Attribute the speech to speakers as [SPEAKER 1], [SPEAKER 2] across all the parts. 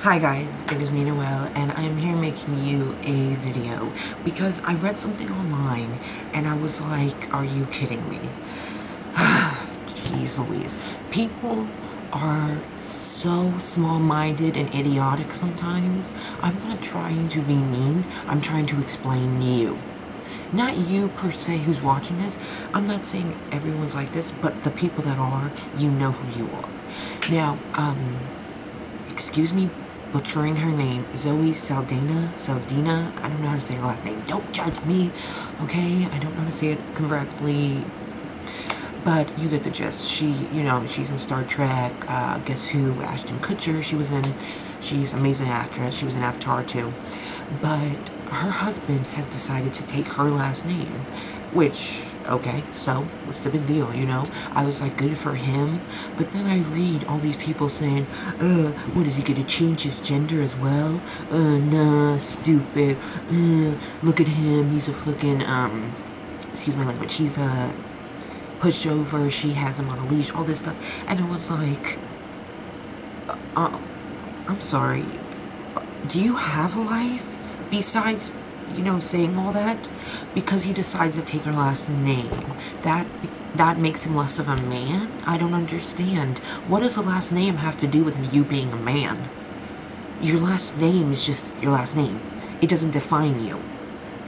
[SPEAKER 1] Hi guys, it is me Noelle, and I am here making you a video because I read something online and I was like, are you kidding me? Jeez Louise. People are so small-minded and idiotic sometimes. I'm not trying to be mean, I'm trying to explain you. Not you per se who's watching this. I'm not saying everyone's like this, but the people that are, you know who you are. Now, excuse me butchering her name, Zoe Saldana, I don't know how to say her last name, don't judge me, okay, I don't know how to say it correctly, but you get the gist. She, you know, she's in Star Trek, Guess Who, Ashton Kutcher, she's an amazing actress, she was in Avatar too, but her husband has decided to take her last name, which, okay, so, what's the big deal, you know? I was like, good for him, but then I read all these people saying, what, is he gonna change his gender as well? Nah, stupid, look at him, he's a fucking, excuse my language, he's a pushover, she has him on a leash, all this stuff, and it was like, I'm sorry, do you have a life besides, you know, saying all that? Because he decides to take her last name, that makes him less of a man? I don't understand. What does the last name have to do with you being a man? Your last name is just your last name. It doesn't define you.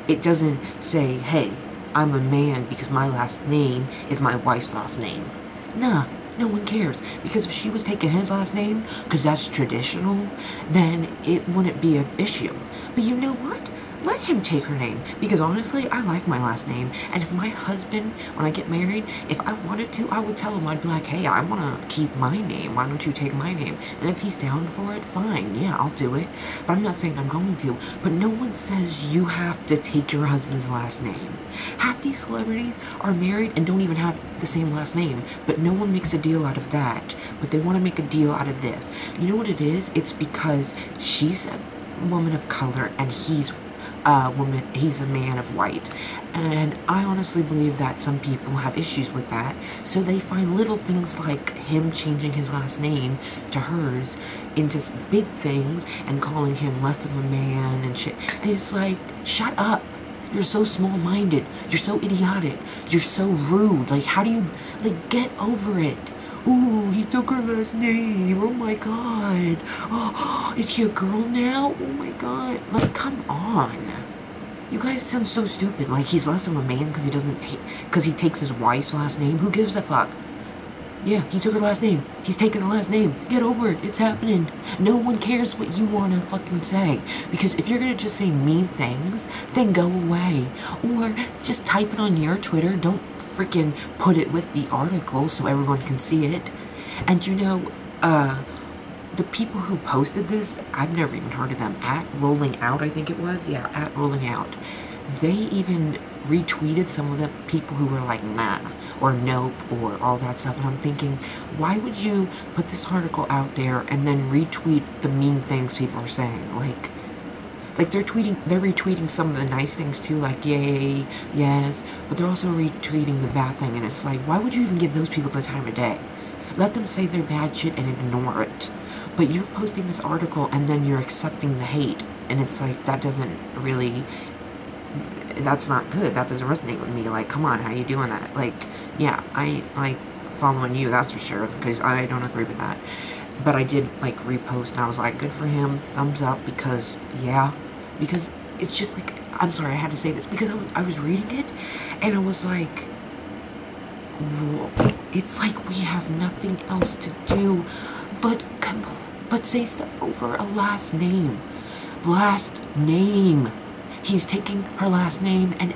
[SPEAKER 1] It doesn't say, hey, I'm a man because my last name is my wife's last name. Nah, no one cares. Because if she was taking his last name, because that's traditional, then it wouldn't be an issue. But you know what? Let him take her name, because honestly, I like my last name, and if my husband, when I get married, if I wanted to, I would tell him, I'd be like, hey, I want to keep my name, why don't you take my name? And if he's down for it, fine, yeah, I'll do it, but I'm not saying I'm going to, but no one says you have to take your husband's last name. Half these celebrities are married and don't even have the same last name, but no one makes a deal out of that, but they want to make a deal out of this. You know what it is? It's because she's a woman of color, and he's a man of white, and I honestly believe that some people have issues with that, so they find little things like him changing his last name to hers into big things and calling him less of a man and shit, and it's like, shut up, you're so small-minded, you're so idiotic, you're so rude, like, how do you, like, get over it. Ooh, he took her last name, oh my god, oh, is he a girl now, oh my god, like, come on, you guys sound so stupid, like, he's less of a man because he takes his wife's last name, who gives a fuck? Yeah, he took her last name, he's taking her last name, get over it, it's happening, no one cares what you want to fucking say, because if you're gonna just say mean things, then go away, or just type it on your Twitter, don't freaking put it with the article so everyone can see it. And you know, the people who posted this, I've never even heard of them, at Rolling Out, I think it was, yeah, at Rolling Out, they even retweeted some of the people who were like, nah, or nope, or all that stuff, and I'm thinking, why would you put this article out there and then retweet the mean things people are saying? Like they're retweeting some of the nice things too, like yay, yes, but they're also retweeting the bad thing, and it's like, why would you even give those people the time of day? Let them say their bad shit and ignore it. But you're posting this article and then you're accepting the hate, and it's like, that doesn't really, that's not good, that doesn't resonate with me, like, come on, how you doing that? Like, yeah, I like following you, that's for sure, because I don't agree with that. But I did, like, repost, and I was like, good for him, thumbs up, because, yeah, because it's just like, I'm sorry, I had to say this, because I was reading it, and I was like, whoa, it's like we have nothing else to do but say stuff over a last name. Last name. He's taking her last name, and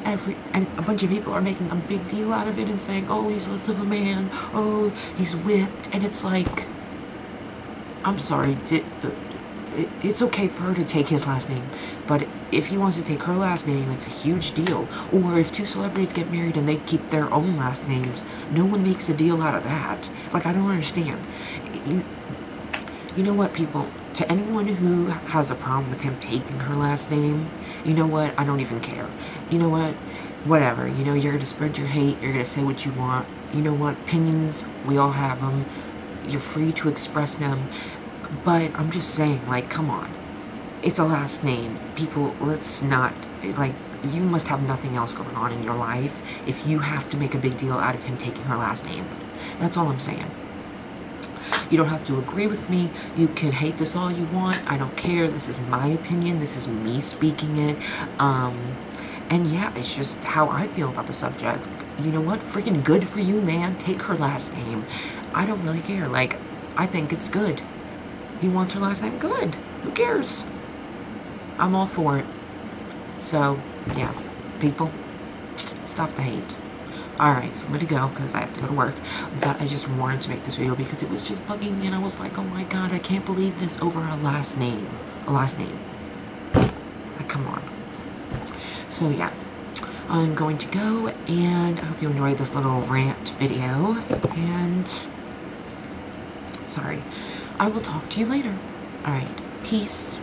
[SPEAKER 1] a bunch of people are making a big deal out of it and saying, oh, he's less of a man, oh, he's whipped, and it's like, I'm sorry, it's okay for her to take his last name, but if he wants to take her last name, it's a huge deal. Or if two celebrities get married and they keep their own last names, no one makes a deal out of that. Like, I don't understand. You know what, people? To anyone who has a problem with him taking her last name, you know what? I don't even care. You know what? Whatever. You know, you're going to spread your hate. You're going to say what you want. You know what? Opinions, we all have them. You're free to express them. But I'm just saying, like, come on. It's a last name. People, let's not, like, you must have nothing else going on in your life if you have to make a big deal out of him taking her last name. That's all I'm saying. You don't have to agree with me. You can hate this all you want. I don't care. This is my opinion. This is me speaking it. And yeah, it's just how I feel about the subject. You know what? Freaking good for you, man. Take her last name. I don't really care. Like, I think it's good. He wants her last name. Good. Who cares? I'm all for it. So, yeah. People, stop the hate. Alright, so I'm gonna go because I have to go to work. But I just wanted to make this video because it was just bugging me and I was like, oh my god, I can't believe this over a last name. A last name. Like, come on. So yeah, I'm going to go and I hope you enjoyed this little rant video. And, sorry, I will talk to you later. Alright, peace.